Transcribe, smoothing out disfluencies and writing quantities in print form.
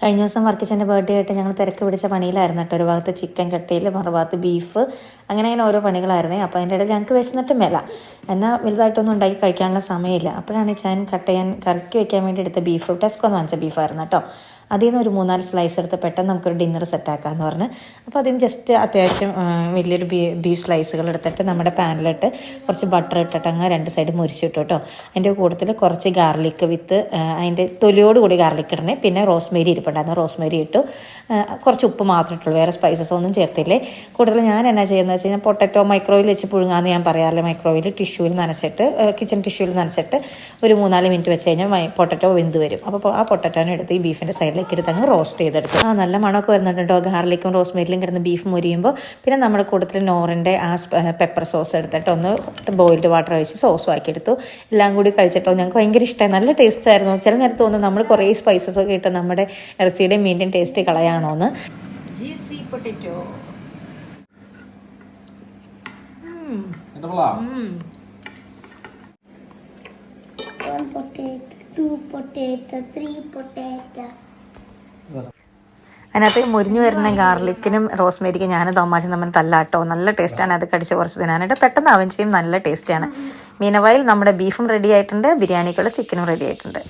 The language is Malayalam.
കഴിഞ്ഞ ദിവസം വർക്കിച്ചൻ്റെ ബർത്ത്ഡേ ആയിട്ട് ഞങ്ങൾ തിരക്ക് പിടിച്ച പണിയിലായിരുന്നു കേട്ടോ. ഒരു ഭാഗത്ത് ചിക്കൻ കട്ടയിൽ, മറുഭാഗത്ത് ബീഫ്, അങ്ങനെ ഓരോ പണികളായിരുന്നേ. അപ്പോൾ അതിൻ്റെ ഇടയിൽ ഞങ്ങൾക്ക് വിശന്നിട്ടും മേല, എന്നാൽ വലുതായിട്ടൊന്നും ഉണ്ടാക്കി കഴിക്കാനുള്ള സമയമില്ല. അപ്പോഴാണ് ഞാൻ കട്ട് ചെയ്യാൻ കറിക്ക് വയ്ക്കാൻ വേണ്ടി എടുത്ത ബീഫ്, ടെസ്കോന്ന് വാങ്ങിച്ച ബീഫായിരുന്നു കേട്ടോ. അതിൽ നിന്ന് ഒരു 3-4 സ്ലൈസ് എടുത്ത് പെട്ടെന്ന് നമുക്കൊരു ഡിന്നർ സെറ്റാക്കാമെന്ന് പറഞ്ഞ്, അപ്പോൾ അതിന് ജസ്റ്റ് അത്യാവശ്യം വലിയൊരു ബീഫ് സ്ലൈസുകൾ എടുത്തിട്ട് നമ്മുടെ പാനിലിട്ട് കുറച്ച് ബട്ടർ ഇട്ടിട്ട് അങ്ങ് 2 സൈഡ് മുരിച്ചിട്ടു കേട്ടോ. അതിൻ്റെ കൂട്ടത്തിൽ കുറച്ച് ഗാർലിക്ക് വിത്ത് അതിൻ്റെ തൊലിയോടുകൂടി ഗാർലിക്ക് ഇടണേ. പിന്നെ റോസ്മേരി ഇരിപ്പുണ്ടായിരുന്നു, റോസ്മേരി ഇട്ടു. കുറച്ച് ഉപ്പ് മാത്രമേ ഇട്ടുള്ളൂ, വേറെ സ്പൈസസ് ഒന്നും ചേർത്തില്ലേ. കൂടുതൽ ഞാൻ എന്നാ ചെയ്യുന്നത് വെച്ച് കഴിഞ്ഞാൽ പൊട്ടറ്റോ മൈക്രോവേവിൽ വെച്ച് പുഴുങ്ങാന്ന് ഞാൻ പറയാറില്ല. മൈക്രോവേവിൽ ടിഷ്യൂവിൽ നനച്ചിട്ട്, കിച്ചൺ ടിഷ്യൂവിൽ നനച്ചിട്ട് ഒരു 3-4 മിനിറ്റ് വെച്ച് കഴിഞ്ഞാൽ പൊട്ടറ്റോ വെന്ത് വരും. അപ്പോൾ ആ പൊട്ടറ്റോനെ എടുത്ത് ഈ ബീഫിൻ്റെ സൈഡിൽ എടുത്തങ്ങ് റോസ്റ്റ് ചെയ്തെടുത്തു. നല്ല മണമൊക്കെ വരുന്നുണ്ട് കേട്ടോ. ഗാർലിക്കും റോസ്മേരിലും കിടന്ന് ബീഫ് മുരിയുമ്പോൾ പിന്നെ നമ്മുടെ കൂട്ടത്തിൽ നോറിൻ്റെ ആ പെപ്പർ സോസ് എടുത്തിട്ട് ഒന്ന് ബോയിൽഡ് വാട്ടർ ഒഴിച്ച് സോസും ആക്കിയെടുത്തു. എല്ലാം കൂടി കഴിച്ചിട്ടോ ഞങ്ങൾക്ക് ഭയങ്കര ഇഷ്ടമായി, നല്ല ടേസ്റ്റ് ആയിരുന്നു. ചില നേരത്ത് തോന്നുന്നു നമ്മൾ കുറേ സ്പൈസസ് ഒക്കെ ഇട്ട് നമ്മുടെ ഇറച്ചിയുടെയും മീനിൻ്റെയും taste കളയാണോന്ന്. One potato, 2 potato, 3 potato. അതിനകത്ത് മുരിഞ്ഞു വരുന്ന ഗാർലിക്കിനും റോസ്മേരിക്കും ഞാൻ തോമാശം തമ്മിൽ തല്ലാട്ടോ. നല്ല ടേസ്റ്റാണ്, അത് കടിച്ച് കുറച്ച് തിന്നാനായിട്ട് പെട്ടെന്ന് ആവുകയും ചെയ്യും. നല്ല ടേസ്റ്റാണ്. മീനവായിൽ നമ്മുടെ ബീഫും റെഡി ആയിട്ടുണ്ട്, ബിരിയാണിക്കുള്ള ചിക്കനും റെഡി ആയിട്ടുണ്ട്.